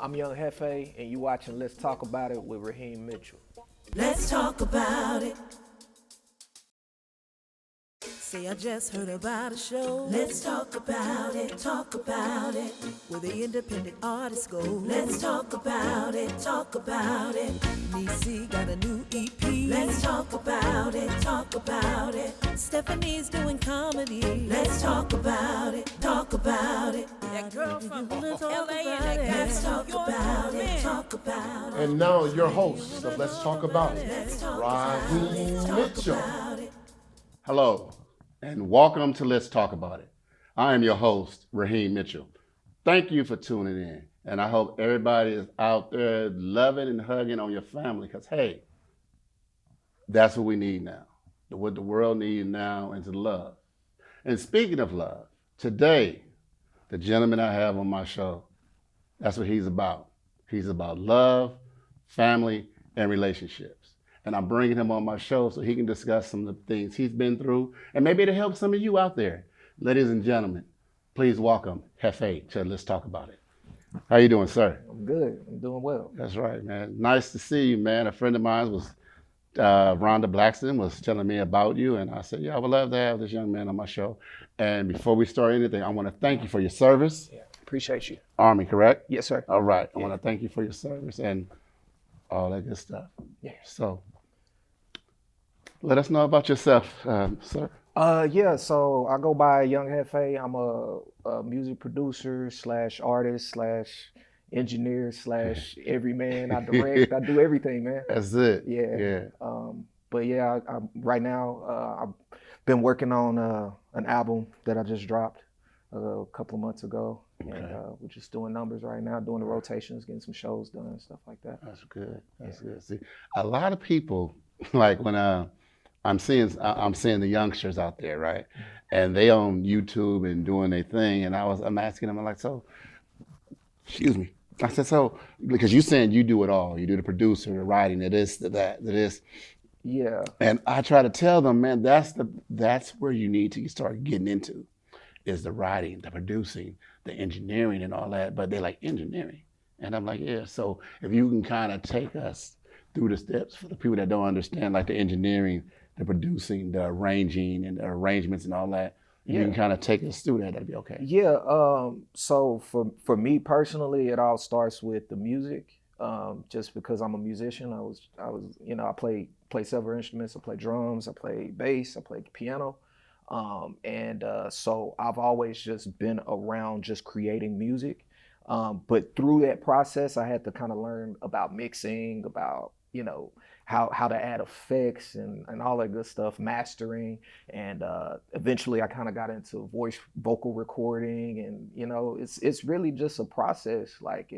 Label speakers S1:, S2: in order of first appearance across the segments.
S1: I'm Young Jeffé, and you watching Let's Talk About It with Raheem Mitchell.
S2: Let's talk about it. Say I just heard about a show. Let's talk about it, talk about it. Where the independent artists go. Let's talk about it, talk about it. Nisi got a new EP. Let's talk about it, talk about it. Stephanie's doing comedy. Let's talk about it, talk about it. That girl from LA and let's talk about it, talk about it.
S3: And now your host of Let's Talk About It, Raheem Mitchell. Hello, and welcome to Let's Talk About It. I am your host, Raheem Mitchell. Thank you for tuning in, and I hope everybody is out there loving and hugging on your family, because hey, that's what we need now. What the world needs now is love. And speaking of love, today, the gentleman I have on my show, that's what he's about. He's about love, family, and relationships. And I'm bringing him on my show so he can discuss some of the things he's been through, and maybe it'll help some of you out there. Ladies and gentlemen, please welcome Jeffé to Let's Talk About It. How you doing, sir?
S1: I'm good. I'm doing well.
S3: That's right, man. Nice to see you, man. A friend of mine was, Rhonda Blackston, was telling me about you, and I said, yeah, I would love to have this young man on my show. And before we start anything, I want to thank you for your service.
S1: Yeah, appreciate you.
S3: Army, correct?
S1: Yes, sir.
S3: All right. I
S1: Yeah.
S3: want to thank you for your service and all that good stuff.
S1: Yeah.
S3: So, let us know about yourself, sir.
S1: Yeah, so I go by Young Jeffé. I'm a music producer / artist / engineer / everyman. I direct. I do everything, man.
S3: That's it.
S1: Yeah. But yeah, right now I've been working on an album that I just dropped a couple of months ago, and we're just doing numbers right now, doing the rotations, getting some shows done and stuff like that.
S3: That's good. That's good. See, a lot of people, like when I'm seeing the youngsters out there, right? And they on YouTube and doing their thing, and I'm asking them, I'm like, so, excuse me. I said, so, because you saying you do it all. You do the producer, the writing, the this, the that, the this.
S1: Yeah.
S3: And I try to tell them, man, that's where you need to start getting into, is the writing, the producing, the engineering and all that. But they're like, engineering? And I'm like, yeah. So if you can kind of take us through the steps for the people that don't understand, like the engineering, the producing, the arranging, and the arrangements and all that, you can kind of take us through that, that'd be okay.
S1: Yeah. So for me personally, it all starts with the music. Just because I'm a musician, I was I play several instruments. I play drums, I play bass, I play piano, so I've always just been around just creating music. But through that process, I had to kind of learn about mixing, about how to add effects and all that good stuff, mastering, and eventually I kind of got into vocal recording, and it's really just a process. Like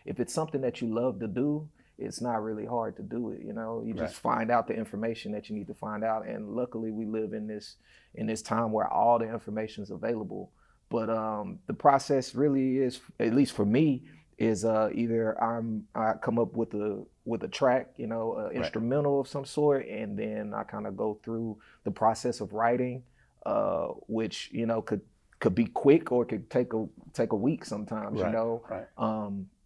S1: if it's something that you love to do, it's not really hard to do it. You just find out the information that you need to find out, and luckily we live in this time where all the information is available. But the process really is, at least for me, is either I come up with a track, instrumental of some sort, and then I kind of go through the process of writing, which could be quick or it could take a week sometimes,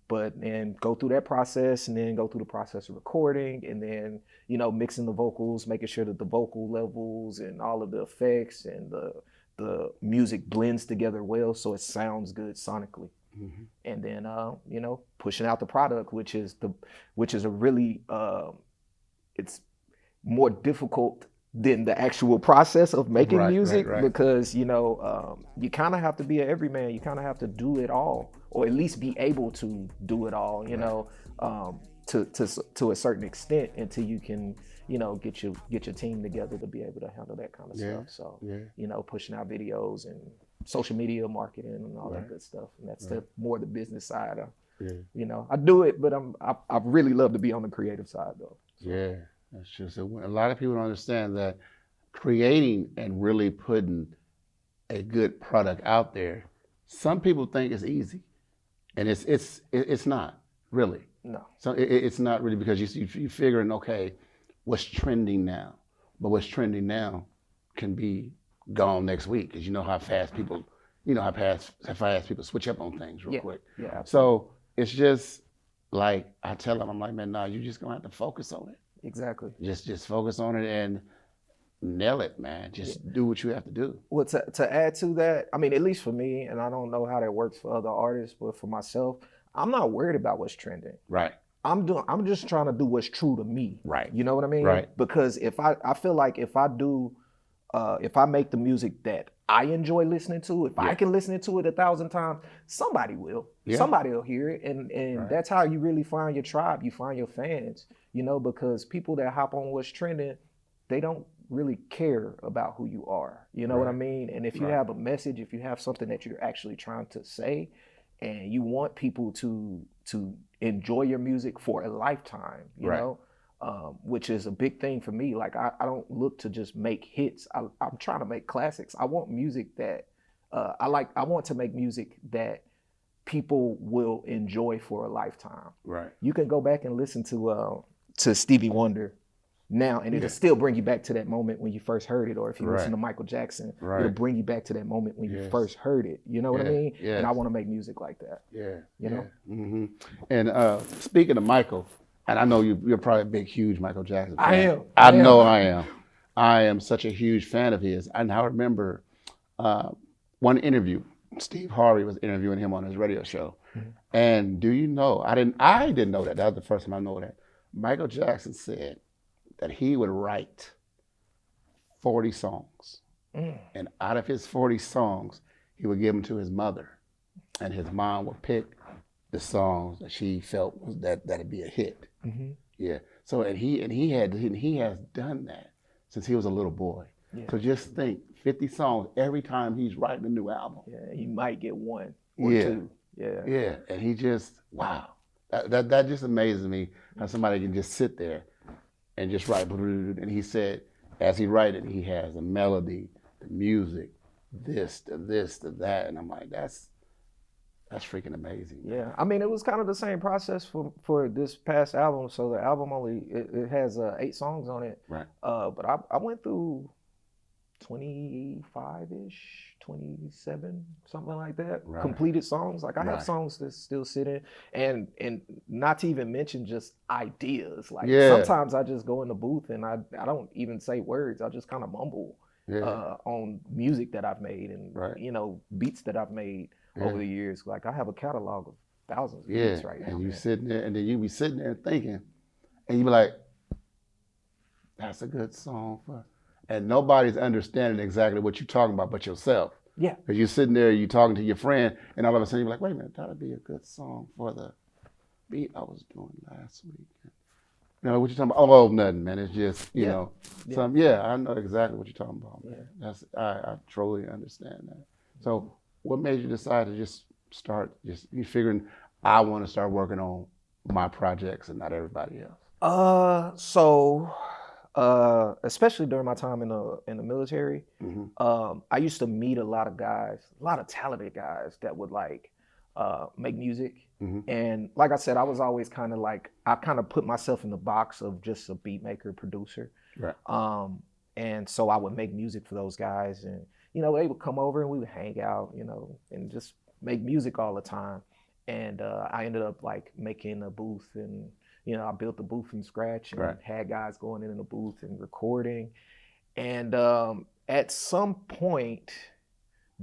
S1: but then go through that process, and then go through the process of recording, and then mixing the vocals, making sure that the vocal levels and all of the effects and the music blends together well so it sounds good sonically. Mm-hmm. And then pushing out the product, which is a really it's more difficult than the actual process of making music, because you kind of have to be an everyman. You kind of have to do it all, or at least be able to do it all, to a certain extent, until you can get your team together to be able to handle that kind of stuff. So pushing out videos and social media marketing and all that good stuff, and that's more the business side. I do it, but I really love to be on the creative side though. So.
S3: Yeah, that's true. So a lot of people don't understand that creating and really putting a good product out there, some people think it's easy, and it's not really.
S1: No.
S3: So it's not really, because you're figuring, okay, what's trending now, but what's trending now can be gone next week, because how fast people, how fast people switch up on things real quick.
S1: Yeah. Absolutely.
S3: So it's just like I tell them, I'm like, man, nah, you just gonna have to focus on it.
S1: Exactly.
S3: Just focus on it and nail it, man. Just do what you have to do.
S1: Well, to add to that, I mean, at least for me, and I don't know how that works for other artists, but for myself, I'm not worried about what's trending.
S3: Right.
S1: I'm just trying to do what's true to me.
S3: Right.
S1: You know what I mean?
S3: Right.
S1: Because if I feel like if I make the music that I enjoy listening to, if I can listen to it 1,000 times, somebody will.
S3: Yeah.
S1: Somebody will hear it. And
S3: Right.
S1: that's how you really find your tribe. You find your fans, you know, because people that hop on what's trending, they don't really care about who you are. You know what I mean? And if you have a message, if you have something that you're actually trying to say, and you want people to enjoy your music for a lifetime, you know, which is a big thing for me. Like I don't look to just make hits. I'm trying to make classics. I want music that I want to make music that people will enjoy for a lifetime.
S3: Right.
S1: You can go back and listen to Stevie Wonder now, and it'll still bring you back to that moment when you first heard it. Or if you listen to Michael Jackson, it'll bring you back to that moment when you first heard it. You know what I mean?
S3: Yes.
S1: And I want to make music like that.
S3: Yeah.
S1: You know?
S3: Mm-hmm. And speaking of Michael, and I know you're probably a big, huge Michael Jackson fan. I know I am. I am such a huge fan of his. And I remember one interview, Steve Harvey was interviewing him on his radio show. Mm-hmm. And do you know, I didn't know that. That was the first time I know that. Michael Jackson said that he would write 40 songs. And out of his 40 songs, he would give them to his mother. And his mom would pick the songs that she felt was that'd be a hit. Mm-hmm. Yeah. So and he has done that since he was a little boy. Yeah. So just think, 50 songs every time he's writing a new album.
S1: Yeah, you might get one or two. Yeah.
S3: Yeah. And he just, wow. That just amazes me how somebody can just sit there and just write. And he said, as he writes it, he has the melody, the music, this, to that. And I'm like, that's freaking amazing.
S1: Yeah, I mean, it was kind of the same process for this past album. So the album it has 8 songs on it.
S3: Right.
S1: But I went through 25-ish, 27, something like that. Right. Completed songs. Like I have songs that still sit in, and not to even mention just ideas. Like sometimes I just go in the booth and I don't even say words. I just kind of mumble on music that I've made and you know, beats that I've made over the years. Like I have a catalog of thousands of beats right now.
S3: And you sitting there, and then you be sitting there thinking, and you be like, that's a good song for. And nobody's understanding exactly what you're talking about but yourself. Yeah. Because you're sitting there, you're talking to your friend, and all of a sudden you're like, wait a minute, that'd be a good song for the beat I was doing last week. You know, what you talking about? Oh, nothing, man. It's just, you know, I know exactly what you're talking about, man. I truly understand that. So what made you decide to just start, you figuring, I want to start working on my projects and not everybody else?
S1: Especially during my time in the military, I used to meet a lot of guys, a lot of talented guys that would like make music. And like I said, I was always kind of like, I kind of put myself in the box of just a beat maker, producer. Right. And so I would make music for those guys, and you know, they would come over and we would hang out, you know, and just make music all the time. And I ended up like making a booth, and you know, I built the booth from scratch and had guys going in the booth and recording. And at some point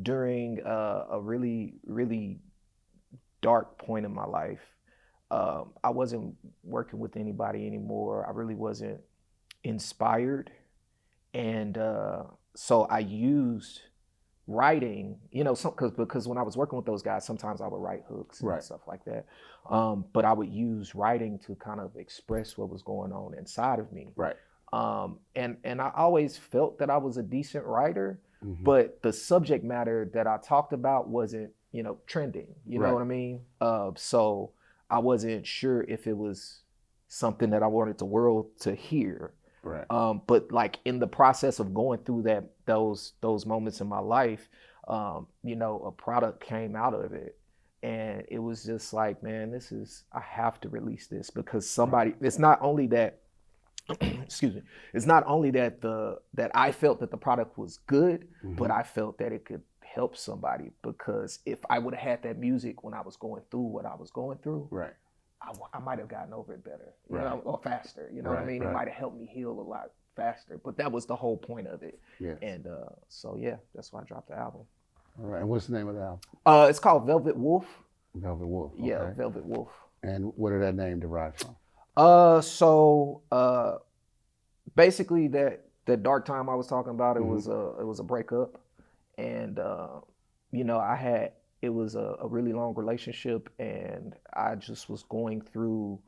S1: during a really, really dark point in my life, I wasn't working with anybody anymore. I really wasn't inspired. And so I used writing, you know, because when I was working with those guys, sometimes I would write hooks and stuff like that. But I would use writing to kind of express what was going on inside of me. Right. And I always felt that I was a decent writer, but the subject matter that I talked about wasn't, you know, trending. You know what I mean? So I wasn't sure if it was something that I wanted the world to hear. Right. But like in the process of going through those moments in my life, you know, a product came out of it, and it was just like, man, I have to release this because somebody. It's not only that. Excuse me. It's not only that that I felt that the product was good, but I felt that it could help somebody, because if I would have had that music when I was going through what I was going through,
S3: Right.
S1: I might have gotten over it better, you
S3: Right.
S1: know, or faster. You know what I
S3: Right,
S1: mean? It
S3: right.
S1: might have helped me heal a lot faster. But that was the whole point of it.
S3: Yes.
S1: And so yeah, that's why I dropped the album.
S3: All right. And what's the name of the album?
S1: It's called Velvet Wolf.
S3: Velvet Wolf. Okay.
S1: Yeah, Velvet Wolf.
S3: And where did that name derive from?
S1: Basically that dark time I was talking about, it
S3: Mm-hmm.
S1: was a breakup, and you know, it was a really long relationship, and I just was going through,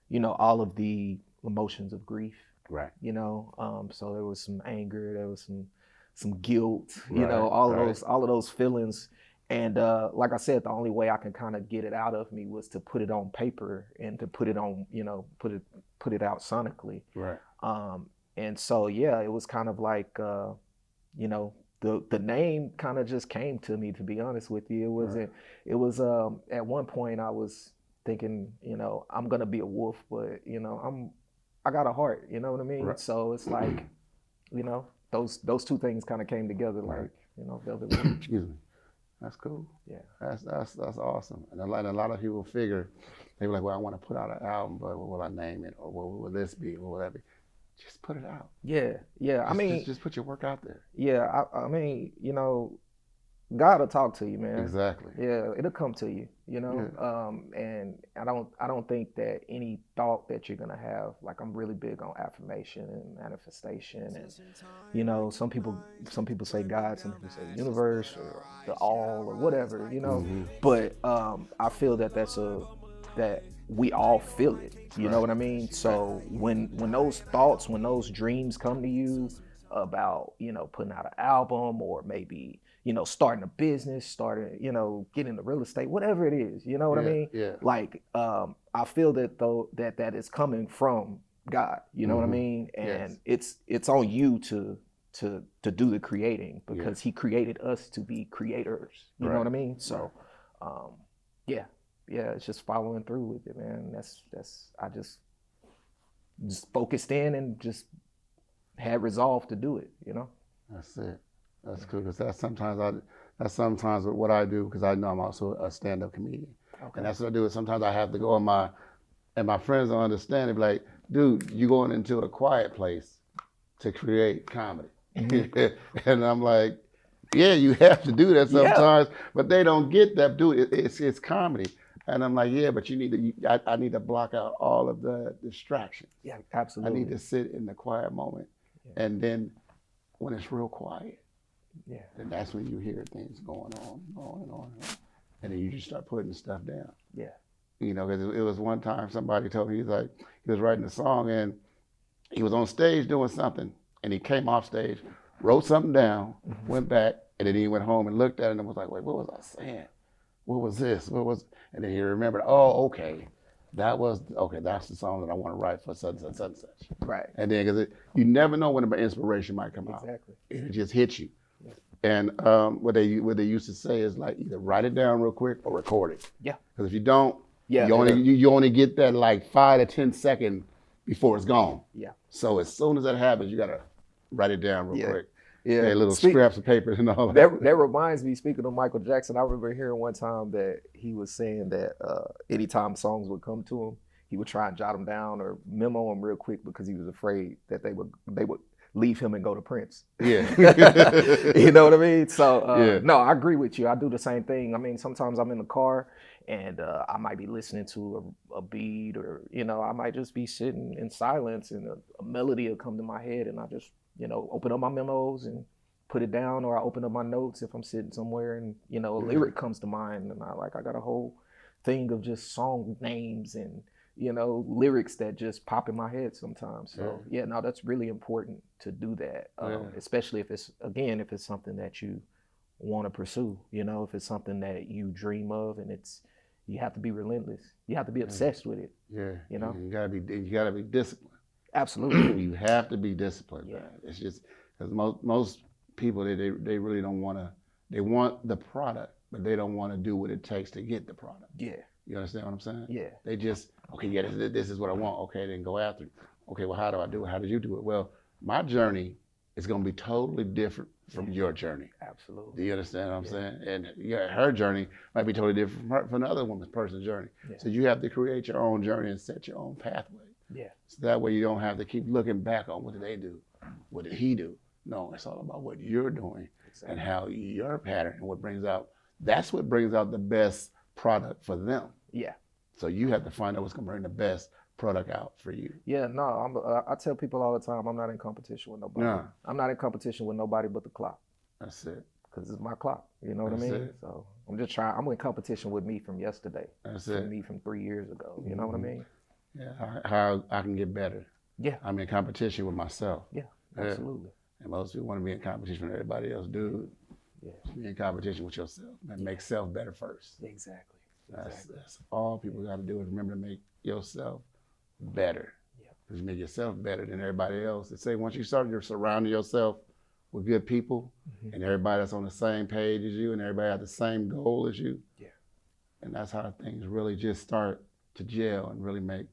S1: you know, all of the emotions of grief,
S3: Right.
S1: you know. So there was some anger, there was some guilt, you
S3: Right,
S1: know, all
S3: right.
S1: of those feelings. And like I said, the only way I can kind of get it out of me was to put it on paper and to put it on, you know, put it out sonically.
S3: Right.
S1: And so yeah, it was kind of like, you know, the name kind of just came to me, to be honest with you. It wasn't.
S3: Right.
S1: It was at one point I was thinking, you know, I'm gonna be a wolf, but you know, I got a heart. You know what I mean?
S3: Right.
S1: So it's like, you know, those two things kind of came together, like,
S3: Right.
S1: you know, Velvet Wolf.
S3: Excuse me. That's cool.
S1: Yeah.
S3: That's awesome. And a lot of people figure, they were like, well, I want to put out an album, but what will I name it? Or what will this be? What will that be? Just put it out.
S1: Yeah, yeah. I mean,
S3: just put your work out there.
S1: yeah. I mean, you know, God will talk to you, man.
S3: Exactly.
S1: Yeah, it'll come to you, you know. And I don't think that any thought that you're gonna have, like, I'm really big on affirmation and manifestation, and you know, some people say God, some people say the universe or the all or whatever, you know.
S3: Mm-hmm.
S1: But I feel that that we all feel it. You know what I mean? So when those thoughts, when those dreams come to you about, you know, putting out an album, or maybe, you know, starting a business, you know, getting into real estate, whatever it is, you know what I mean?
S3: Yeah.
S1: Like, I feel that though that is coming from God, you know what I mean? And it's on you to do the creating, because He created us to be creators. You know what I mean? So, yeah, it's just following through with it, man. I just focused in and just had resolve to do it, you know?
S3: That's it. That's cool. Because that's sometimes what I do, because I know I'm also a stand-up comedian. Okay. And that's what I do. Is sometimes I have to go and my friends don't understand it. Be like, dude, you're going into a quiet place to create comedy. Mm-hmm. And I'm like, yeah, you have to do that sometimes, but they don't get that, dude. It's comedy. And I'm like, yeah, but I need to block out all of the distractions.
S1: Yeah, absolutely.
S3: I need to sit in the quiet moment. Yeah. And then when it's real quiet, then that's when you hear things going on. And then you just start putting stuff down.
S1: Yeah.
S3: You know, because it was one time somebody told me, he was writing a song and he was on stage doing something, and he came off stage, wrote something down, went back, and then he went home and looked at it and was like, wait, what was I saying? What was this? And then he remembered, that's the song that I want to write for such and such.
S1: Right.
S3: And then, because you never know when an inspiration might come out.
S1: Exactly.
S3: It just hits you. Yeah. And what they used to say is, like, either write it down real quick or record it. Yeah. Because if you don't, you only get that like 5 to 10 seconds before it's gone. Yeah. So as soon as that happens, you gotta write it down real quick. Yeah, little scraps of paper and all that.
S1: That reminds me, speaking of Michael Jackson, I remember hearing one time that he was saying that anytime songs would come to him, he would try and jot them down or memo them real quick, because he was afraid that they would leave him and go to Prince. Yeah. You know what I mean? So, no, I agree with you. I do the same thing. I mean, sometimes I'm in the car and I might be listening to a beat, or, you know, I might just be sitting in silence and a melody will come to my head, and I just, you know, open up my memos and put it down, or I open up my notes if I'm sitting somewhere and, you know, a lyric comes to mind, and I got a whole thing of just song names and, you know, lyrics that just pop in my head sometimes. So no, that's really important to do that, especially if it's something that you want to pursue, you know, if it's something that you dream of, and you have to be relentless. You have to be obsessed with it. Yeah. You know,
S3: you gotta be disciplined.
S1: Absolutely.
S3: You have to be disciplined. Yeah. Man. It's just because most people, they really don't want to. They want the product, but they don't want to do what it takes to get the product. Yeah. You understand what I'm saying? Yeah. They just, this is what I want. Okay, then go after it. Okay, well, how do I do it? How did you do it? Well, my journey is going to be totally different from your journey.
S1: Absolutely.
S3: Do you understand what I'm saying? And her journey might be totally different from another person's journey.
S1: Yeah.
S3: So you have to create your own journey and set your own pathway.
S1: Yeah.
S3: So that way you don't have to keep looking back on what did they do, what did he do. No, it's all about what you're doing and how your pattern and what brings out. That's what brings out the best product for them.
S1: Yeah.
S3: So you have to find out what's gonna bring the best product out for you.
S1: Yeah, no, I tell people all the time, I'm not in competition with nobody.
S3: Nah.
S1: I'm not in competition with nobody but the clock.
S3: That's it.
S1: Because it's my clock, you know what I
S3: That's
S1: mean?
S3: it.
S1: So I'm just trying, I'm in competition with me from yesterday.
S3: That's
S1: from
S3: it.
S1: me from 3 years ago, you know what I mean?
S3: Yeah, how I can get better.
S1: Yeah.
S3: I'm in competition with myself.
S1: Yeah, absolutely.
S3: And most people want to be in competition with everybody else, dude.
S1: Yeah.
S3: Be in competition with yourself and make self better first.
S1: Exactly.
S3: That's all people got to do is remember to make yourself better.
S1: Yeah.
S3: Because you make yourself better than everybody else. They say once you start surrounding yourself with good people and everybody that's on the same page as you and everybody has the same goal as you.
S1: Yeah.
S3: And that's how things really just start to gel and really make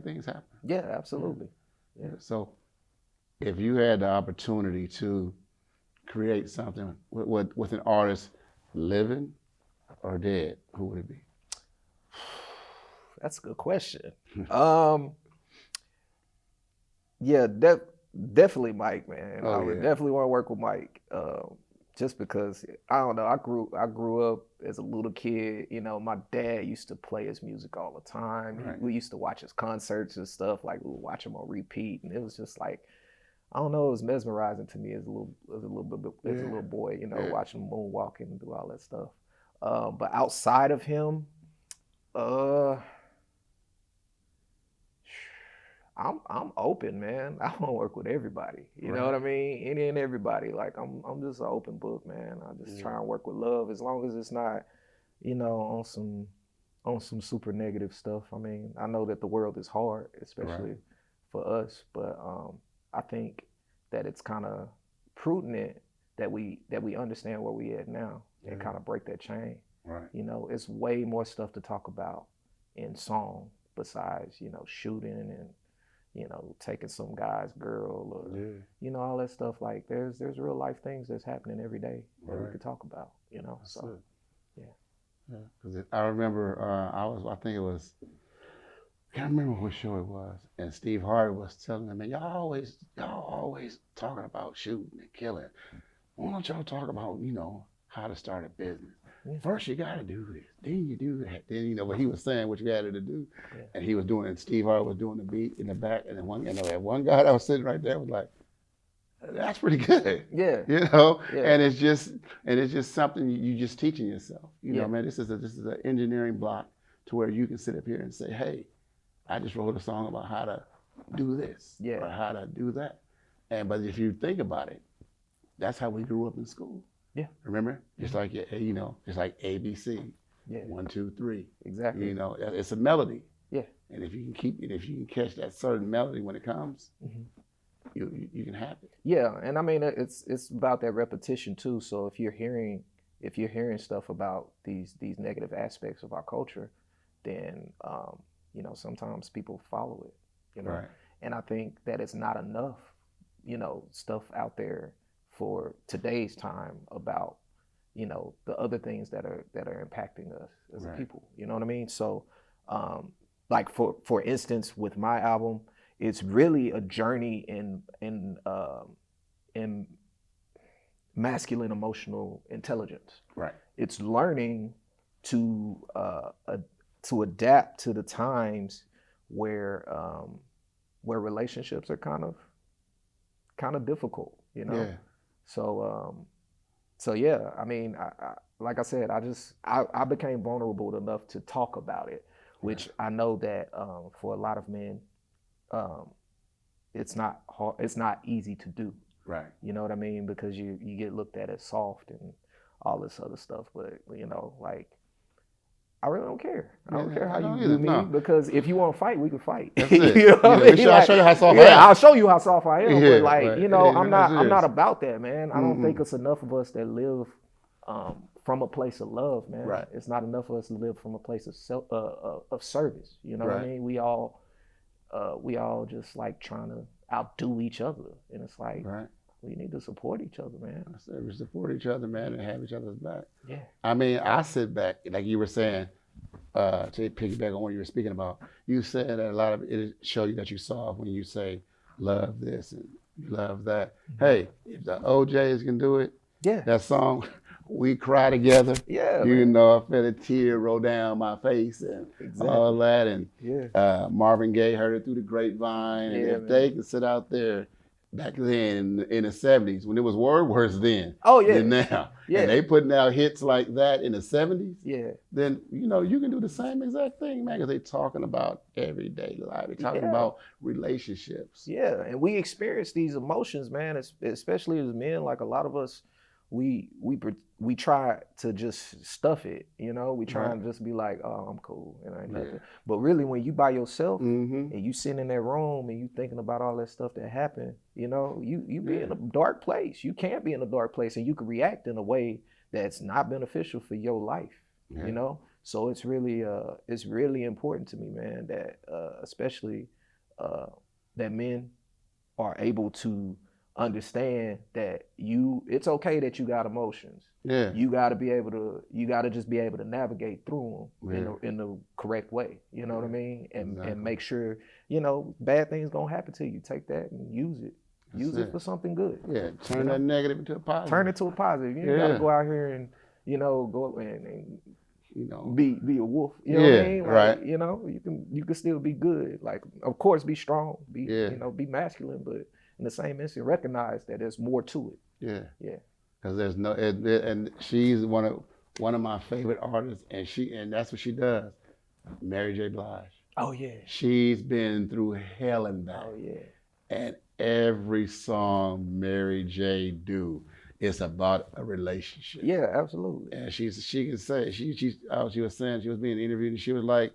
S3: things happen.
S1: Yeah, absolutely.
S3: Yeah. So if you had the opportunity to create something with an artist living or dead, who would it be?
S1: That's a good question. Yeah, definitely Mike, man. I would definitely want to work with Mike. Just because I don't know, I grew up as a little kid. You know, my dad used to play his music all the time.
S3: Right.
S1: We used to watch his concerts and stuff. Like we would watch him on repeat, and it was just like, I don't know, it was mesmerizing to me as a little boy. You know, watching him moonwalking and do all that stuff. But outside of him, I'm open, man. I want to work with everybody. You know what I mean? Any and everybody. Like I'm just an open book, man. I just try and work with love as long as it's not, you know, on some super negative stuff. I mean, I know that the world is hard, especially for us, but I think that it's kind of prudent that we understand where we at now and kind of break that chain.
S3: Right.
S1: You know, it's way more stuff to talk about in song besides, you know, shooting and, you know, taking some guy's girl or, you know, all that stuff. Like there's real life things that's happening every day that we could talk about, you know.
S3: That's
S1: so,
S3: it. Yeah. Because I remember I think it was, I can't remember what show it was, and Steve Harvey was telling them, man, y'all always talking about shooting and killing. Why don't y'all talk about, you know, how to start a business? First you gotta do this, then you do that. Then, you know, what he was saying, what you had to do. And he was doing it, Steve Harvey was doing the beat in the back, and then one guy that was sitting right there was like, that's pretty good.
S1: Yeah.
S3: You know? Yeah. And it's just something you just teaching yourself. You know, man, this is an engineering block to where you can sit up here and say, hey, I just wrote a song about how to do this or how to do that. But if you think about it, that's how we grew up in school. Yeah. Remember? Just like, you know, just like ABC. Yeah. 1, 2, 3.
S1: Exactly.
S3: You know, it's a melody.
S1: Yeah.
S3: And if you can catch that certain melody when it comes, you can have it.
S1: Yeah, and I mean it's about that repetition too. So if you're hearing stuff about these negative aspects of our culture, then you know, sometimes people follow it. You know, and I think that it's not enough, you know, stuff out there for today's time about, you know, the other things that are impacting us as a people. You know what I mean? So, like for instance, with my album, it's really a journey in masculine emotional intelligence. Right. It's learning to adapt to the times where relationships are kind of difficult. You know. Yeah. So yeah, I mean, I like I said, I became vulnerable enough to talk about it, which I know that for a lot of men, it's not hard, it's not easy to do. Right. You know what I mean? Because you get looked at as soft and all this other stuff, but you know, like, I really don't care. I don't care how you do me, because if you want to fight, we can fight.
S3: That's it.
S1: You know what I mean?
S3: I'll show you how soft I am.
S1: I'll show you how soft I am. But like, you know, I'm not about that, man. I don't think it's enough of us that live from a place of love, man. Right. It's not enough of us to live from a place of service. You know what I mean? We all just like trying to outdo each other, and it's like, we need to support each other, man.
S3: I said we support each other, man, and have each other's back.
S1: Yeah.
S3: I mean, I sit back, like you were saying, to piggyback on what you were speaking about. You said that a lot of it show you that you soft when you say love this and love that. Hey, if the OJs can do it,
S1: Yeah.
S3: that song, We Cry Together.
S1: Yeah.
S3: You
S1: Man.
S3: know, I felt a tear roll down my face and all that. And
S1: Yeah.
S3: Marvin Gaye heard it through the grapevine. And
S1: Yeah,
S3: if
S1: man.
S3: they could sit out there back then in the 70s, when it was worse then
S1: Oh yeah.
S3: than now,
S1: Yeah.
S3: and they putting out hits like that in the 70s,
S1: Yeah.
S3: then, you know, you can do the same exact thing, man, because they talking about everyday life. They're talking about relationships.
S1: Yeah, and we experience these emotions, man. Especially as men, like a lot of us, we try to just stuff it, you know. We try and just be like, oh, I'm cool, and ain't nothing. But really, when you by yourself and you sitting in that room and you thinking about all that stuff that happened, you know, you be in a dark place. You can't be in a dark place, and you can react in a way that's not beneficial for your life, you know. So it's really important to me, man, that especially that men are able to understand that it's okay that you got emotions.
S3: Yeah.
S1: You got to just be able to navigate through them in the correct way. You know what I mean? And make sure, you know, bad things gonna happen to you. Take that and use it. Use it for something good.
S3: Yeah. Turn that negative into a positive.
S1: Turn it to a positive. You got to go out here and, you know, go and
S3: you know,
S1: be a wolf. You know what I mean? Like,
S3: right.
S1: You know, you can still be good. Like, of course, be strong. You know, be masculine, but in the same instant, recognize that there's more to it.
S3: Yeah.
S1: Yeah.
S3: Because there's no, and she's one of my favorite artists, and that's what she does. Mary J. Blige.
S1: Oh yeah.
S3: She's been through hell and back.
S1: Oh yeah.
S3: And every song Mary J. do is about a relationship.
S1: Yeah, absolutely.
S3: And she can say she was saying, she was being interviewed, and she was like,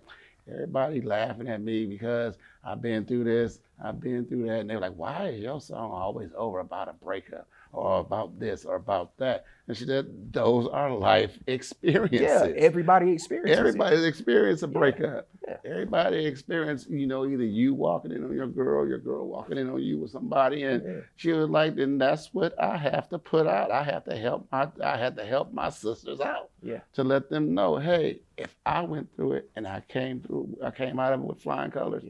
S3: everybody laughing at me because I've been through this, I've been through that. And they were like, why is your song always over about a breakup or about this or about that? And she said, those are life experiences.
S1: Yeah, everybody experiences
S3: Everybody's experienced a breakup.
S1: Yeah.
S3: Everybody experienced, you know, either you walking in on your girl walking in on you with somebody. And she was like, then that's what I have to put out. I have to help my sisters out.
S1: Yeah.
S3: To let them know, hey, if I went through it and I came out of it with flying colors,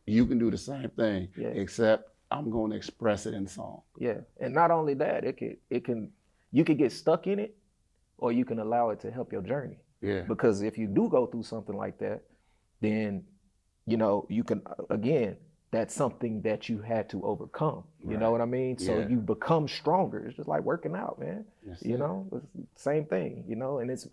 S3: you can do the same thing, except I'm going to express it in song.
S1: Yeah, and not only that, you can get stuck in it, or you can allow it to help your journey.
S3: Yeah.
S1: Because if you do go through something like that, then, you know, you can, again, that's something that you had to overcome. You know what I mean? So you become stronger. It's just like working out, man. You know, it's the same thing, you know, and it's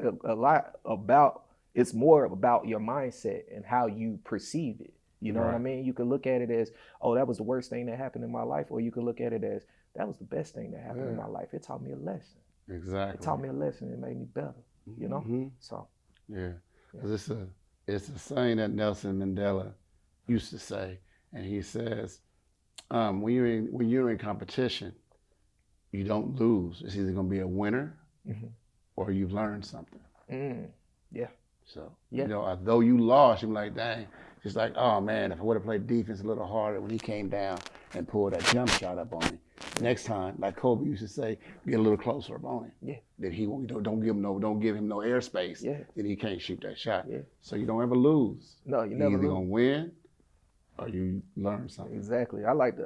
S1: it's more about your mindset and how you perceive it. You know what I mean? You could look at it as, oh, that was the worst thing that happened in my life. Or you could look at it as, that was the best thing that happened in my life. It taught me a lesson.
S3: Exactly.
S1: It taught me a lesson. It made me better, you know? So.
S3: Yeah. Because it's a saying that Nelson Mandela used to say. And he says, when you're in competition, you don't lose. It's either going to be a winner or you've learned something.
S1: Yeah.
S3: So, you know, though you lost, you're like, dang. It's like, oh man, if I would have played defense a little harder when he came down and pulled that jump shot up on me. Next time, like Kobe used to say, get a little closer up on him. Yeah. That he won't, don't give him no airspace. Yeah. That he can't shoot that shot. Yeah. So you don't ever lose.
S1: No, you never lose.
S3: You're either gonna win or you learn something.
S1: Exactly. I like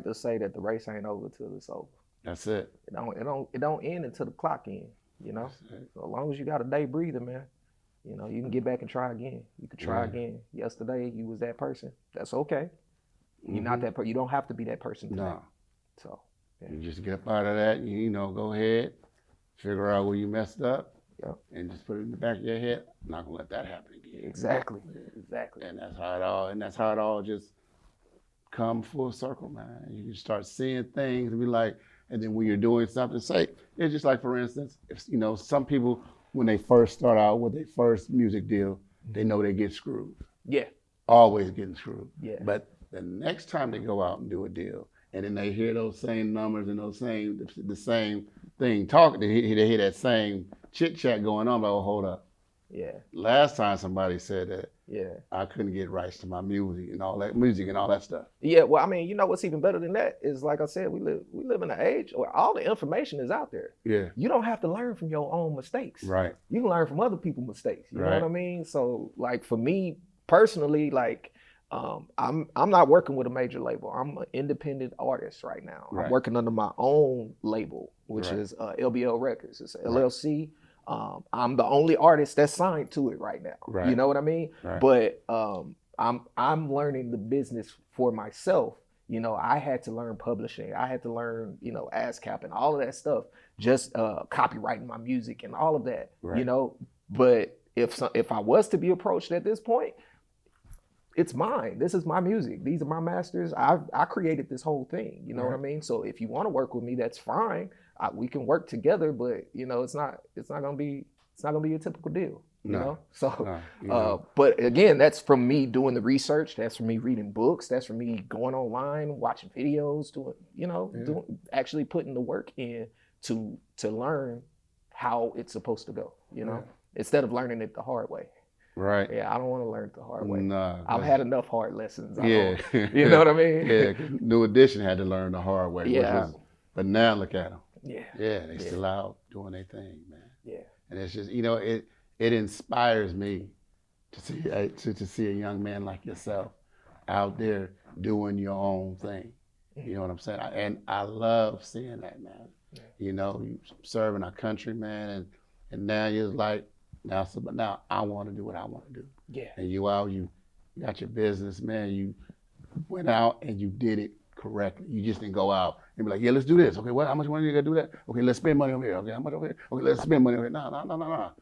S1: to say that the race ain't over till it's over.
S3: That's it.
S1: It don't end until the clock ends. You know. So as long as you got a day breathing, man. You know, you can get back and try again. You could try again. Yesterday, you was that person. That's okay. You're not that person. You don't have to be that person today. No. So,
S3: you just get up out of that. You know, go ahead, figure out where you messed up, and just put it in the back of your head. I'm not gonna let that happen again.
S1: Exactly. Exactly.
S3: And that's how it all just come full circle, man. You can start seeing things and be like, and then when you're doing something, say it's just like, for instance, if you know, some people, when they first start out with their first music deal, they know they get screwed. Yeah. Always getting screwed. Yeah. But the next time they go out and do a deal, and then they hear those same numbers and the same thing talking, they hear that same chit chat going on, but oh, hold up. Yeah. Last time somebody said that,
S1: Yeah.
S3: I couldn't get rights to my music and all that stuff.
S1: Yeah, well, I mean, you know what's even better than that is, like I said, we live in an age where all the information is out there.
S3: Yeah.
S1: You don't have to learn from your own mistakes.
S3: Right.
S1: You can learn from other people's mistakes. You know
S3: Right.
S1: what I mean? So, like, for me personally, like, I'm not working with a major label. I'm an independent artist right now.
S3: Right.
S1: I'm working under my own label, which
S3: Right.
S1: is LBL Records. It's LLC. I'm the only artist that's signed to it right now.
S3: Right.
S1: You know what I mean?
S3: Right.
S1: But I'm learning the business for myself. You know, I had to learn publishing. I had to learn, you know, ASCAP and all of that stuff. Just copywriting my music and all of that.
S3: Right.
S1: You know, but if I was to be approached at this point, it's mine. This is my music. These are my masters. I created this whole thing. You know what I mean? So if you want to work with me, that's fine. We can work together, but you know, it's not gonna be a typical deal. You know? So but again, that's from me doing the research, that's from me reading books, that's from me going online, watching videos, actually putting the work in to learn how it's supposed to go, you know, instead of learning it the hard way.
S3: Right.
S1: Yeah, I don't want to learn it the hard way.
S3: Nah,
S1: I've had enough hard lessons.
S3: Yeah.
S1: You know what I mean?
S3: Yeah. New Edition had to learn the hard way.
S1: Yeah.
S3: But now look at them.
S1: Yeah.
S3: Yeah, they still out doing their thing, man.
S1: Yeah.
S3: And it's just, you know, it inspires me to see a young man like yourself out there doing your own thing. You know what I'm saying? And I love seeing that, man. Yeah. You know, you serving our country, man, and now you're like, now I want to do what I want to do.
S1: Yeah.
S3: And you got your business, man. You went out and you did it correctly. You just didn't go out and be like, yeah, let's do this. Okay, how much money you got to do that? Okay, let's spend money over here. Okay, how much over here? Okay, let's spend money over here. No.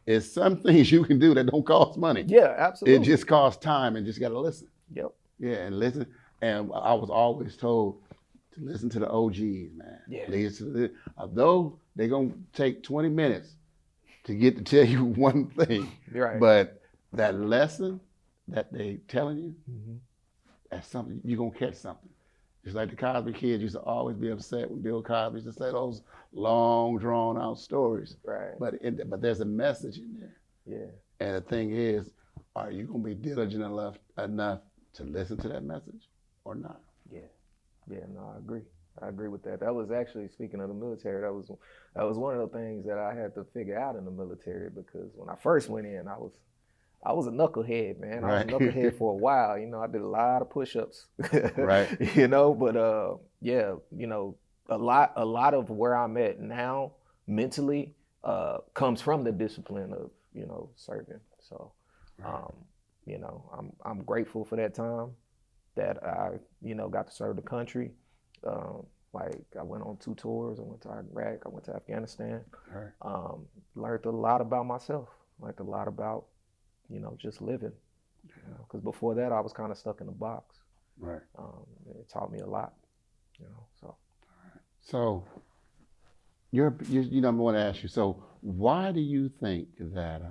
S3: It's some things you can do that don't cost money.
S1: Yeah, absolutely.
S3: It just costs time and just got to listen.
S1: Yep.
S3: Yeah, and listen. And I was always told to listen to the OGs, man.
S1: Yeah.
S3: Although they're going to take 20 minutes to get to tell you one thing.
S1: Right.
S3: But that lesson that they telling you, that's something, you're going to catch something. Just like the Cosby kids used to always be upset when Bill Cosby used to say those long, drawn-out stories.
S1: Right.
S3: But there's a message in there.
S1: Yeah.
S3: And the thing is, are you going to be diligent enough to listen to that message or not?
S1: Yeah. Yeah, no, I agree. I agree with that. That was actually, speaking of the military, that was one of the things that I had to figure out in the military, because when I first went in, I was a knucklehead, man. I was a knucklehead for a while. You know, I did a lot of push-ups.
S3: Right.
S1: You know, but yeah, you know, a lot of where I'm at now mentally comes from the discipline of, you know, serving. So, you know, I'm grateful for that time that I, you know, got to serve the country. Like, I went on 2 tours. I went to Iraq. I went to Afghanistan.
S3: Right.
S1: Learned a lot about myself. Learned a lot about, you know, just living. Because before that, I was kind of stuck in a box.
S3: Right.
S1: It taught me a lot. You know, so.
S3: So, you know, I want to ask you. So, why do you think that?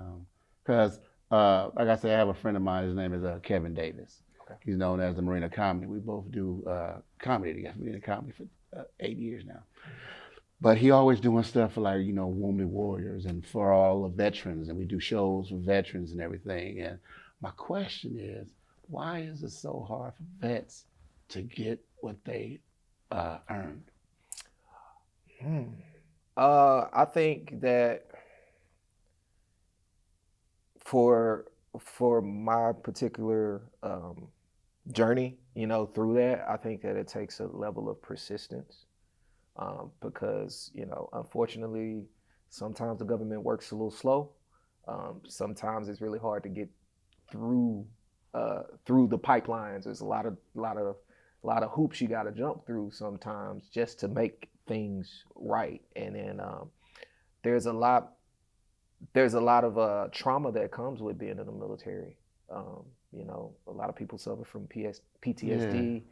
S3: Because, like I said, I have a friend of mine. His name is Kevin Davis. Okay. He's known as the Marina Comedy. We both do comedy together. We've been in comedy for 8 years now. But he always doing stuff for, like, you know, Wounded Warriors and for all the veterans, and we do shows for veterans and everything. And my question is, why is it so hard for vets to get what they earned?
S1: I think that for my particular journey, you know, through that, I think that it takes a level of persistence, because, you know, unfortunately, sometimes the government works a little slow. Sometimes it's really hard to get through the pipelines. There's a lot of hoops you got to jump through sometimes just to make things right. And then there's a lot of trauma that comes with being in the military. You know, a lot of people suffer from PTSD. Yeah.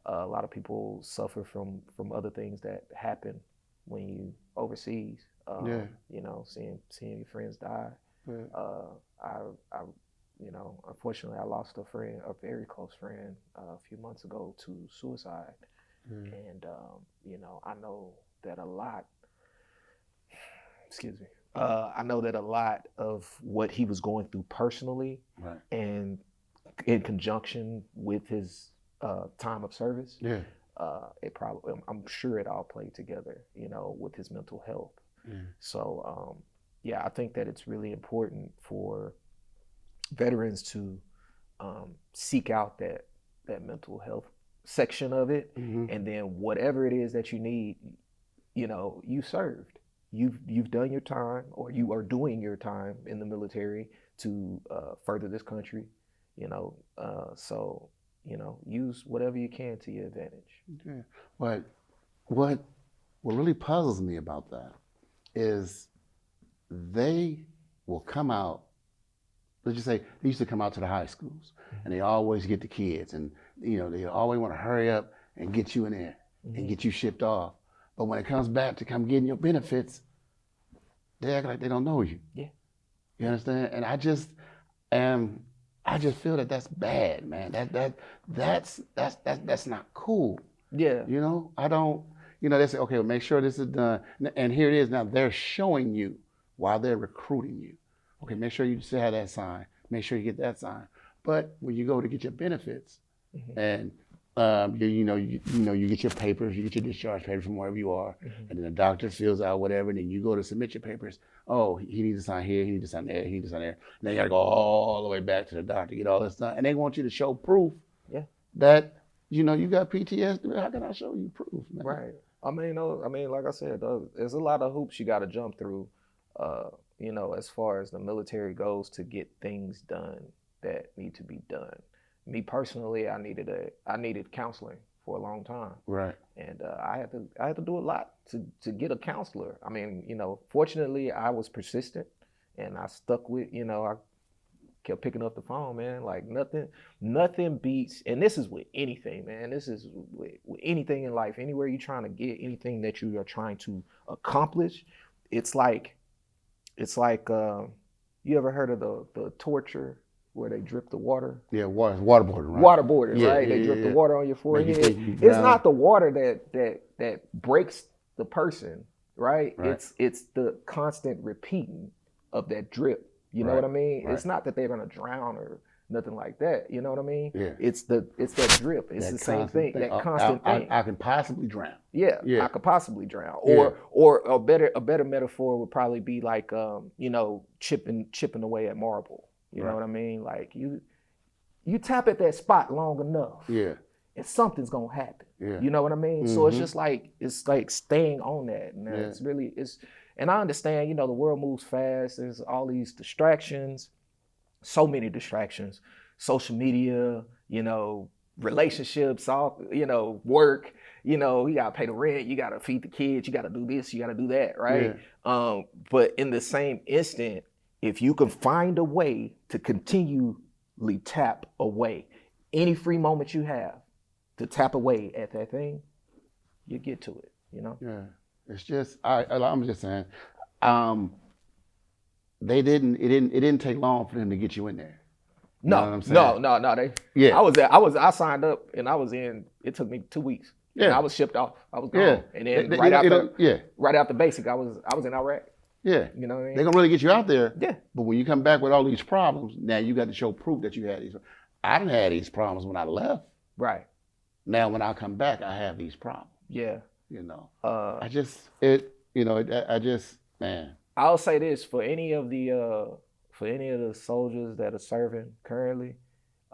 S1: A lot of people suffer from other things that happen when you overseas. You know, seeing your friends die. Yeah. You know, unfortunately, I lost a very close friend, a few months ago to suicide. And you know, I know that a lot I know that a lot of what he was going through personally,
S3: Right.
S1: and in conjunction with his time of service,
S3: Yeah.
S1: it probably, I'm sure it all played together, with his mental health.
S3: Yeah.
S1: So, yeah, I think that it's really important for veterans to seek out that mental health section of it, and then whatever it is that you need, you served. You've done your time, or you are doing your time in the military to further this country. So use whatever you can to your advantage.
S3: Yeah. What really puzzles me about that is they will come out. Let's just say they used to come out to the high schools, and they always get the kids, and they always want to hurry up and get you in there and get you shipped off. But when it comes back to come getting your benefits, they act like they don't know you.
S1: Yeah.
S3: You understand? And I just feel that that's bad, man. That's not cool.
S1: Yeah.
S3: I don't. They say, okay, well, make sure this is done, and here it is. Now they're showing you while they're recruiting you. Okay, make sure you still have that sign. Make sure you get that sign. But when you go to get your benefits, and you get your papers, you get your discharge papers from wherever you are, and then the doctor fills out whatever, and then you go to submit your papers. Oh, he needs to sign here, he needs to sign there, he needs to sign there. And then you got to go all the way back to the doctor to get all this done, and they want you to show proof that you got PTSD. How can I show you proof, man?
S1: Right. I mean, like I said, there's a lot of hoops you got to jump through. As far as the military goes, to get things done that need to be done. Me personally, I needed counseling for a long time.
S3: Right.
S1: And I had to do a lot to get a counselor. I mean, fortunately, I was persistent, and I stuck with, I kept picking up the phone, man. Like nothing beats, and this is with anything, man. This is with anything in life. Anywhere you're trying to get anything that you are trying to accomplish, it's like you ever heard of the torture where they drip the water?
S3: Yeah, waterboarding, right?
S1: Waterboarding, right? They drip the water on your forehead. It's not the water that breaks the person, right? It's the constant repeating of that drip. You know what I mean? Right. It's not that they're gonna drown or nothing like that. You know what I mean?
S3: Yeah.
S1: It's that drip. It's the same thing. That constant thing.
S3: I can possibly drown.
S1: Yeah, I could possibly drown. Or a better metaphor would probably be like chipping away at marble. You know what I mean? Like you tap at that spot long enough.
S3: Yeah.
S1: And something's gonna happen.
S3: Yeah.
S1: You know what I mean? So it's just like staying on that. And and I understand, the world moves fast. There's all these distractions, so many distractions, social media, relationships, all, work, you gotta pay the rent, you gotta feed the kids, you gotta do this, you gotta do that, right? Yeah. But in the same instant, if you can find a way to continually tap away any free moment you have to tap away at that thing, you get to it,
S3: Yeah. It's just, I'm just saying, it didn't take long for them to get you in there. You know what I'm saying?
S1: No. I signed up and I was in, it took me 2 weeks. Yeah. And I was shipped off. I was gone. Yeah. And then right after basic, I was in Iraq.
S3: Yeah.
S1: You know what I mean?
S3: They're going to really get you out there.
S1: Yeah.
S3: But when you come back with all these problems, now you got to show proof that you had these. I didn't have these problems when I left.
S1: Right.
S3: Now when I come back, I have these problems.
S1: Yeah.
S3: Man.
S1: I'll say this for any of the soldiers that are serving currently,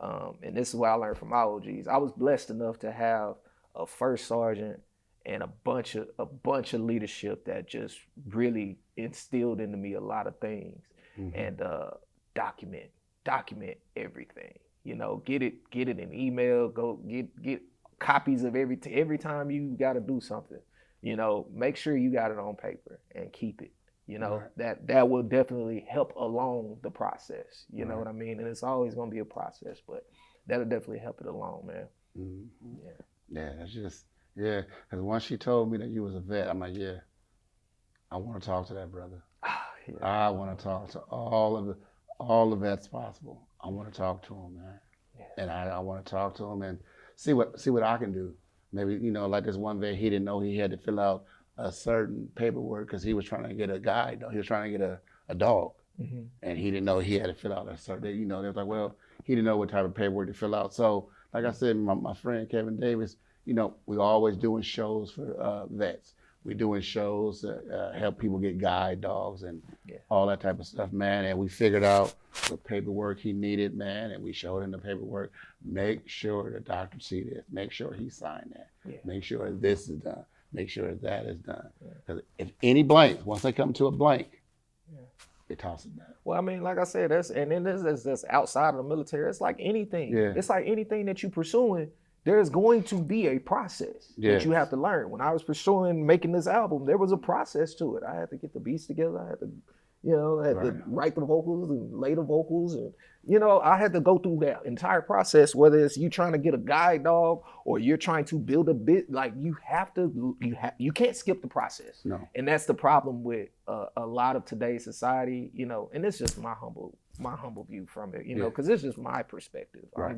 S1: and this is what I learned from my OGs. I was blessed enough to have a first sergeant and a bunch of leadership that just really instilled into me a lot of things. And document everything. Get it in email. Go get copies of every time you got to do something. Make sure you got it on paper and keep it. That will definitely help along the process. You know what I mean? And it's always going to be a process, but that'll definitely help it along, man.
S3: Mm-hmm. Yeah, that's just, because once she told me that you was a vet, I'm like, yeah, I want to talk to that brother. I want to talk to all the vets possible. I want to talk to him, man. Yeah. And I want to talk to him and see what I can do. Maybe, like this one vet, he didn't know he had to fill out a certain paperwork because he was trying to get a guide. He was trying to get a dog, and he didn't know he had to fill out a certain. You know, they was like, well, he didn't know what type of paperwork to fill out. So, like I said, my friend Kevin Davis, you know, we always doing shows for vets. We doing shows to help people get guide dogs and all that type of stuff, man. And we figured out the paperwork he needed, man, and we showed him the paperwork. Make sure the doctor see this. Make sure he signed that. Yeah. Make sure this is done. Make sure that is done. Because if any blanks, once they come to a blank, they toss it back.
S1: Well, I mean, like I said, that's outside of the military. It's like anything. Yeah. It's like anything that you're pursuing. There's going to be a process that you have to learn. When I was pursuing making this album, there was a process to it. I had to get the beats together. I had to, to write the vocals and lay the vocals. And, I had to go through that entire process, whether it's you trying to get a guide dog or you're trying to build a bit, like you can't skip the process. No. And that's the problem with a lot of today's society, and it's just my humble view from it, because it's just my perspective. Right.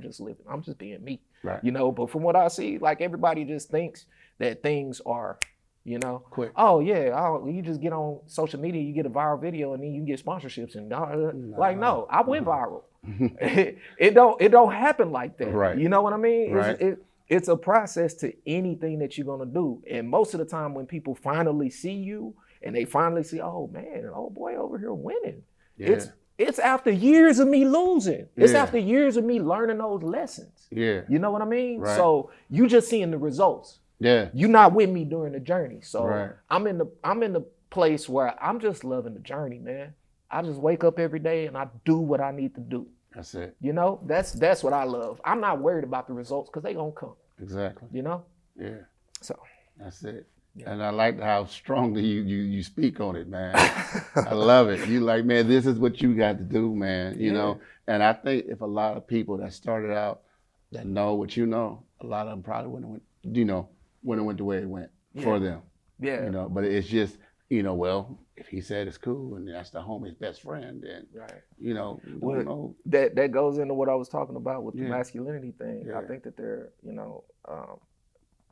S1: I'm just being me, right. But from what I see, like everybody just thinks that things are, quick. Oh yeah, you just get on social media, you get a viral video, and then you get sponsorships, and no, I went viral. it don't happen like that. Right. You know what I mean? Right. It's a process to anything that you're gonna do, and most of the time when people finally see you and they finally see, oh man, old boy over here winning, it's after years of me losing. It's after years of me learning those lessons. Yeah. You know what I mean? Right. So you just seeing the results. Yeah. You're not with me during the journey. So I'm in the place where I'm just loving the journey, man. I just wake up every day and I do what I need to do.
S3: That's it.
S1: That's what I love. I'm not worried about the results because they gonna come.
S3: Exactly.
S1: Yeah.
S3: So that's it. Yeah. And I like how strongly you speak on it, man. I love it. You like, man, this is what you got to do, man. You know. And I think if a lot of people that started out that know what you know, a lot of them probably wouldn't have went the way it went for them. Yeah. But it's just, well, if he said it's cool and that's the homie's best friend, then
S1: well, that goes into what I was talking about with the masculinity thing. Yeah. I think that there,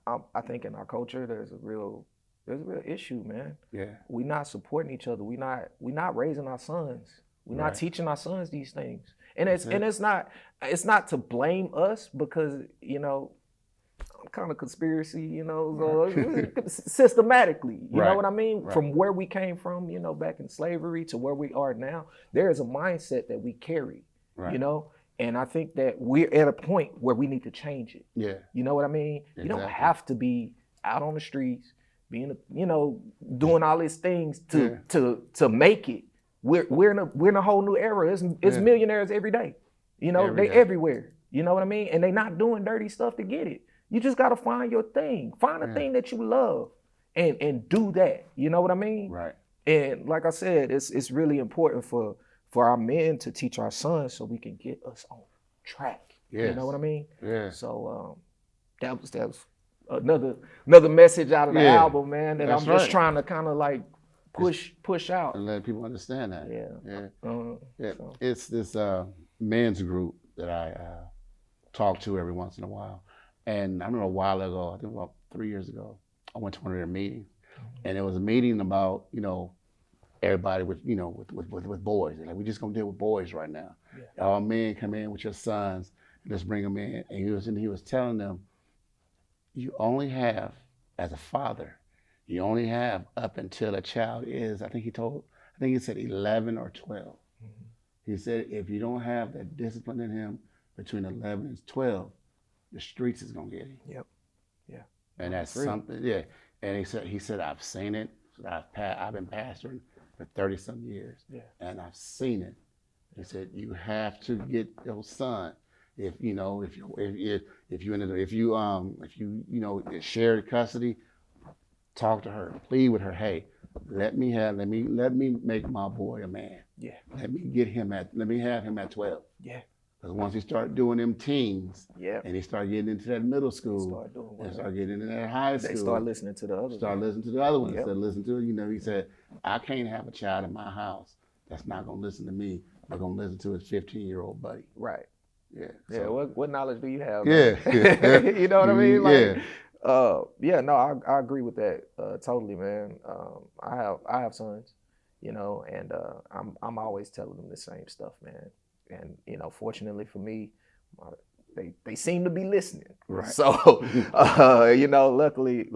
S1: I think in our culture there's a real issue, man. Yeah. We're not supporting each other. We're not raising our sons. We're not teaching our sons these things. And it's not to blame us because, I'm kind of conspiracy, so systematically, you know what I mean? Right. From where we came from, back in slavery to where we are now, there is a mindset that we carry, and I think that we're at a point where we need to change it. Yeah. You know what I mean? Exactly. You don't have to be out on the streets, being, doing all these things to make it. We're in a whole new era. It's millionaires every day. They everywhere. You know what I mean? And they not doing dirty stuff to get it. You just gotta find your thing. Find a thing that you love and do that. You know what I mean? Right. And like I said, it's really important for our men to teach our sons so we can get us on track. Yes. You know what I mean? Yeah. So that was another message out of the album, man, that I'm just trying to kind of like push out.
S3: And let people understand that. Yeah. So. It's this men's group that I talk to every once in a while. And I remember a while ago, I think about 3 years ago, I went to one of their meetings, and it was a meeting about, everybody with boys. They're like, we're just gonna deal with boys right now. Yeah. All men come in with your sons, and just bring them in. And he was telling them, you only have, as a father, you only have up until a child is, I think he said 11 or 12. Mm-hmm. He said, if you don't have that discipline in him between 11 and 12, the streets is gonna get him. Yep. Yeah. And that's something. Yeah. And he said, I've seen it. I've been pastoring for 30-some years. Yeah. And I've seen it. He said, you have to get your son. If you shared custody, talk to her, plead with her. Hey, let me make my boy a man. Yeah. Let me have him at 12. Yeah. Because once he start doing them teens, and he start getting into that middle school, and start getting into that high school,
S1: they start listening to the other.
S3: Listening to the other ones. Instead of listening to, he said, I can't have a child in my house that's not gonna listen to me, but gonna listen to his 15-year-old buddy. Right. Yeah. Yeah. So, what knowledge do you have? Yeah. You know what I mean? Like,
S1: Yeah, no, I agree with that totally, man. I have sons, you know, and I'm always telling them the same stuff, man. And you know, fortunately for me, they seem to be listening.
S3: Right.
S1: So, you know, luckily,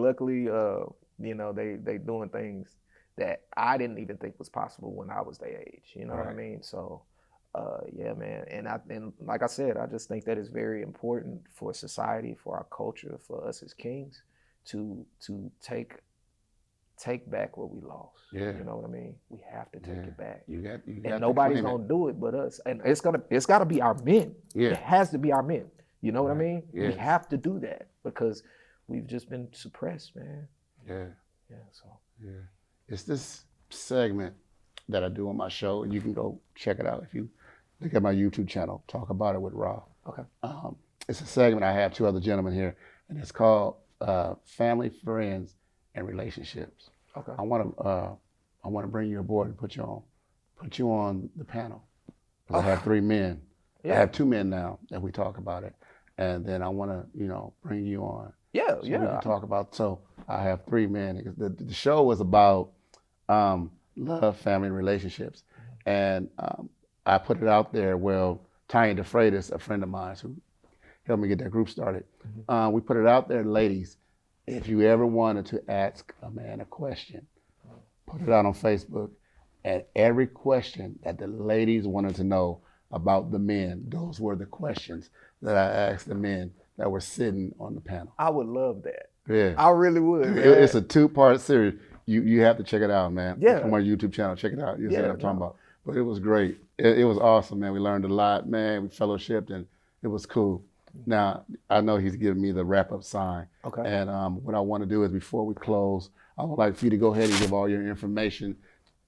S1: you know, they doing things that I didn't even think was possible when I was their age. You know what I mean? So, yeah, man. And like I said, I just think that it's very important for society, for our culture, for us as kings, to take back what we lost.
S3: Yeah.
S1: You know what I mean? We have to take it back.
S3: You got
S1: and nobody's gonna do it but us. And it's gotta be our men.
S3: Yeah.
S1: It has to be our men. You know what I mean?
S3: Yes.
S1: We have to do that because we've just been suppressed, man.
S3: Yeah.
S1: Yeah. So
S3: Yeah. It's this segment that I do on my show, and you can go check it out if you look at my YouTube channel, Talk About It with Raw.
S1: okay.
S3: It's a segment I have two other gentlemen here, and it's called Family, Friends, and Relationships.
S1: Okay.
S3: I want to bring you aboard and put you on the panel. 'Cause I have three men.
S1: Yeah.
S3: I have two men now that we talk about it, and then I want to bring you on.
S1: Yeah,
S3: So
S1: yeah.
S3: we can talk about. So I have three men. Because the show was about love, family, and relationships, and I put it out there. Well, Tanya DeFreitas, a friend of mine who helped me get that group started, we put it out there, ladies. If you ever wanted to ask a man a question, put it out on Facebook, and every question that the ladies wanted to know about the men, those were the questions that I asked the men that were sitting on the panel.
S1: I would love that.
S3: Yeah.
S1: I really would.
S3: It's a 2-part series. You have to check it out, man.
S1: Yeah.
S3: It's on my YouTube channel. Check it out. You'll see
S1: Yeah,
S3: what I'm talking
S1: no.
S3: about. But it was great. It was awesome, man. We learned a lot, man. We fellowshipped, and it was cool. Now, I know he's giving me the wrap-up sign.
S1: Okay.
S3: And what I want to do is before we close, I would like for you to go ahead and give all your information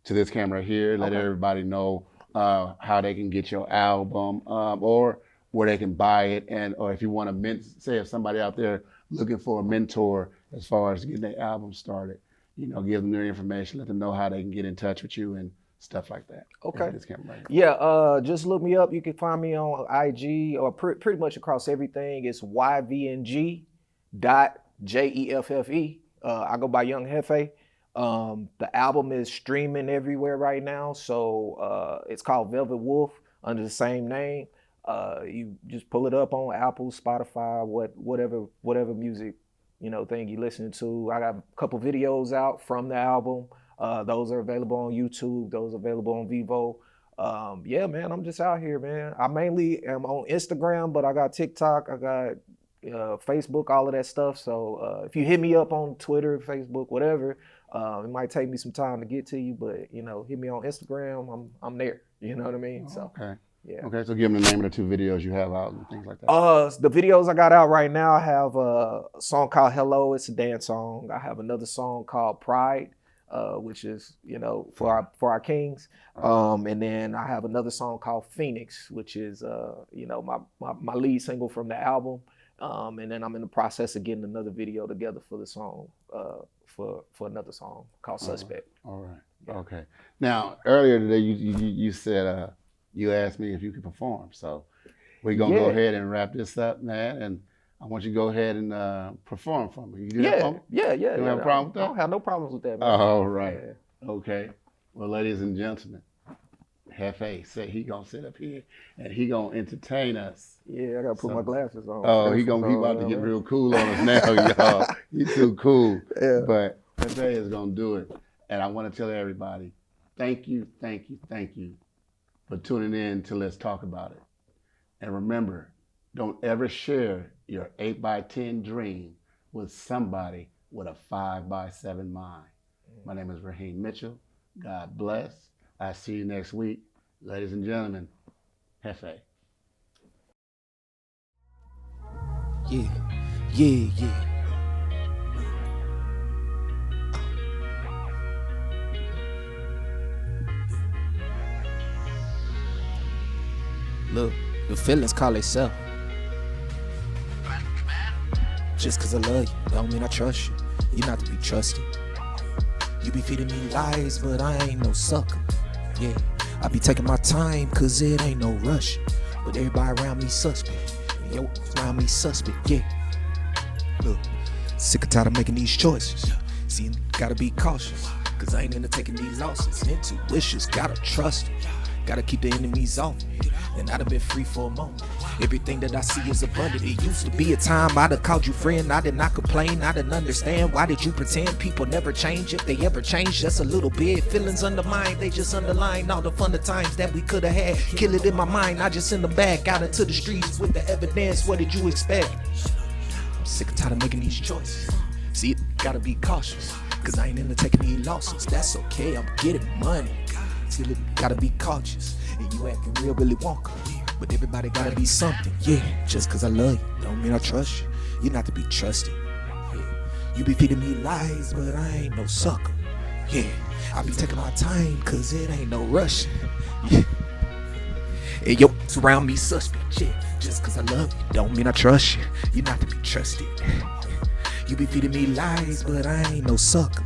S3: to this camera here. Let everybody know how they can get your album or where they can buy it. Or if you want to say if somebody out there looking for a mentor as far as getting their album started, give them their information, let them know how they can get in touch with you and stuff like that.
S1: Okay.
S3: This camera right
S1: Yeah, just look me up. You can find me on IG or pretty much across everything. It's yvng.jeffe. I go by Young Jeffé. The album is streaming everywhere right now, so it's called Velvet Wolf under the same name. You just pull it up on Apple, Spotify, whatever music thing you're listening to. I got a couple videos out from the album. Those are available on YouTube. Those are available on Vivo. Yeah, man, I'm just out here, man. I mainly am on Instagram, but I got TikTok, I got Facebook, all of that stuff. So if you hit me up on Twitter, Facebook, whatever, it might take me some time to get to you, but hit me on Instagram. I'm there. You know what I mean? So
S3: Okay.
S1: yeah.
S3: Okay, so give them the name of the two videos you have out and things like that.
S1: The videos I got out right now, I have a song called Hello. It's a dance song. I have another song called Pride, which is, for our kings. And then I have another song called Phoenix, which is, my lead single from the album. And then I'm in the process of getting another video together for the song, for another song called Suspect.
S3: All right.
S1: Yeah.
S3: Okay. Now, earlier today, you said you asked me if you could perform. So we're going to go ahead and wrap this up, man. And I want you to go ahead and perform for me. You do that for me?
S1: Yeah.
S3: You don't have a problem with that?
S1: I don't have no problems with that, man.
S3: All right.
S1: Yeah.
S3: Okay. Well, ladies and gentlemen, Jeffé said he going to sit up here and he going to entertain us.
S1: Yeah, I got to put my glasses on.
S3: Oh, he about to get real cool on us now, y'all. He too cool.
S1: Yeah.
S3: But Jeffé is going to do it. And I want to tell everybody, thank you for tuning in to Let's Talk About It. And remember, don't ever share your 8x10 dream with somebody with a 5x7 mind. My name is Raheem Mitchell. God bless. I'll see you next week. Ladies and gentlemen, Jeffé.
S2: Yeah. Look, the feelings call itself. Just cause I love you, don't mean I trust you. You're not to be trusted. You be feeding me lies, but I ain't no sucker. Yeah, I be taking my time, cause it ain't no rush. But everybody around me suspect. Yo, around me suspect, yeah. Look, Sick and tired of making these choices. See, gotta be cautious, cause I ain't into taking these losses. Intuitions, gotta trust it. Gotta keep the enemies off me. And I'd have been free for a moment. Everything that I see is abundant. It used to be a time I'd have called you friend. I did not complain, I didn't understand. Why did you pretend people never change? If they ever change just a little bit. Feelings undermined, they just underline all the fun of times that we could have had. Kill it in my mind, I just send them back out into the streets with the evidence. What did you expect? I'm sick and tired of making these choices. See, gotta be cautious, cause I ain't into taking these losses. That's okay, I'm getting money. See, gotta be cautious, and you acting real Willy Wonka. But everybody gotta be something, yeah. Just cause I love you, don't mean I trust you. You're not to be trusted, yeah. You be feeding me lies, but I ain't no sucker, yeah. I be taking my time, cause it ain't no rush, yeah. And yo, surround me suspect, yeah. Just cause I love you, don't mean I trust you. You're not to be trusted. You be feeding me lies, but I ain't no sucker,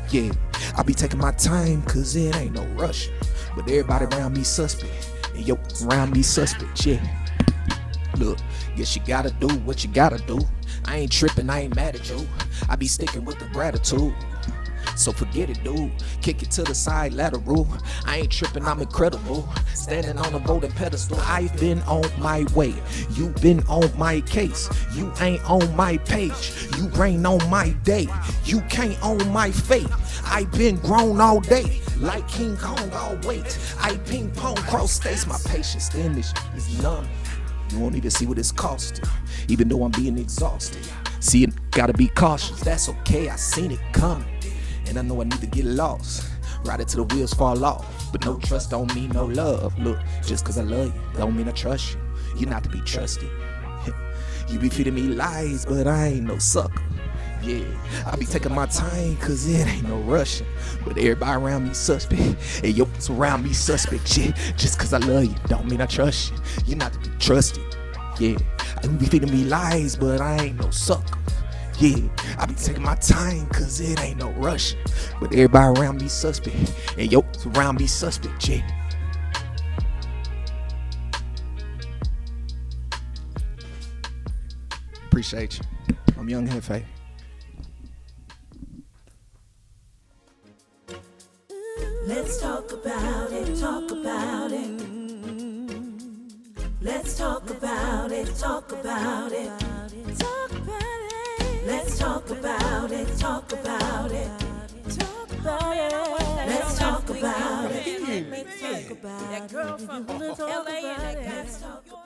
S2: yeah. I be taking my time, cause it ain't no rush. But everybody around me suspect. And yo, around me suspect, yeah. Look, guess you gotta do what you gotta do. I ain't tripping, I ain't mad at you. I be sticking with the gratitude. So forget it, dude. Kick it to the side, lateral. I ain't tripping, I'm incredible. Standing on a golden pedestal. I've been on my way. You've been on my case. You ain't on my page. You rain on my day. You can't own my fate. I've been grown all day. Like King Kong, I'll wait. I ping pong cross states. My patience finish is numb. You won't even see what it's costing, even though I'm being exhausted. See, it gotta be cautious. That's okay, I seen it coming. And I know I need to get lost, ride it till the wheels fall off. But no trust don't mean no love. Look, just cause I love you, don't mean I trust you. You're not to be trusted. You be feeding me lies, but I ain't no sucker. Yeah, I be taking my time, cause it ain't no rushing. But everybody around me suspect. Hey, yo, surround me suspect, yeah. Just cause I love you, don't mean I trust you. You're not to be trusted. Yeah, I be feeding me lies, but I ain't no sucker. Yeah, I be taking my time, cause it ain't no rush. But everybody around me suspect. And yo, around me suspect, yeah. Appreciate you. I'm Young Jeffé.
S4: Let's talk about it, talk about it. Let's talk about it, talk about it. Talk about it. Let's talk about it, talk about it. Talk about it. Let's talk about it. Let's talk about it.
S5: That girl from LA and that guy.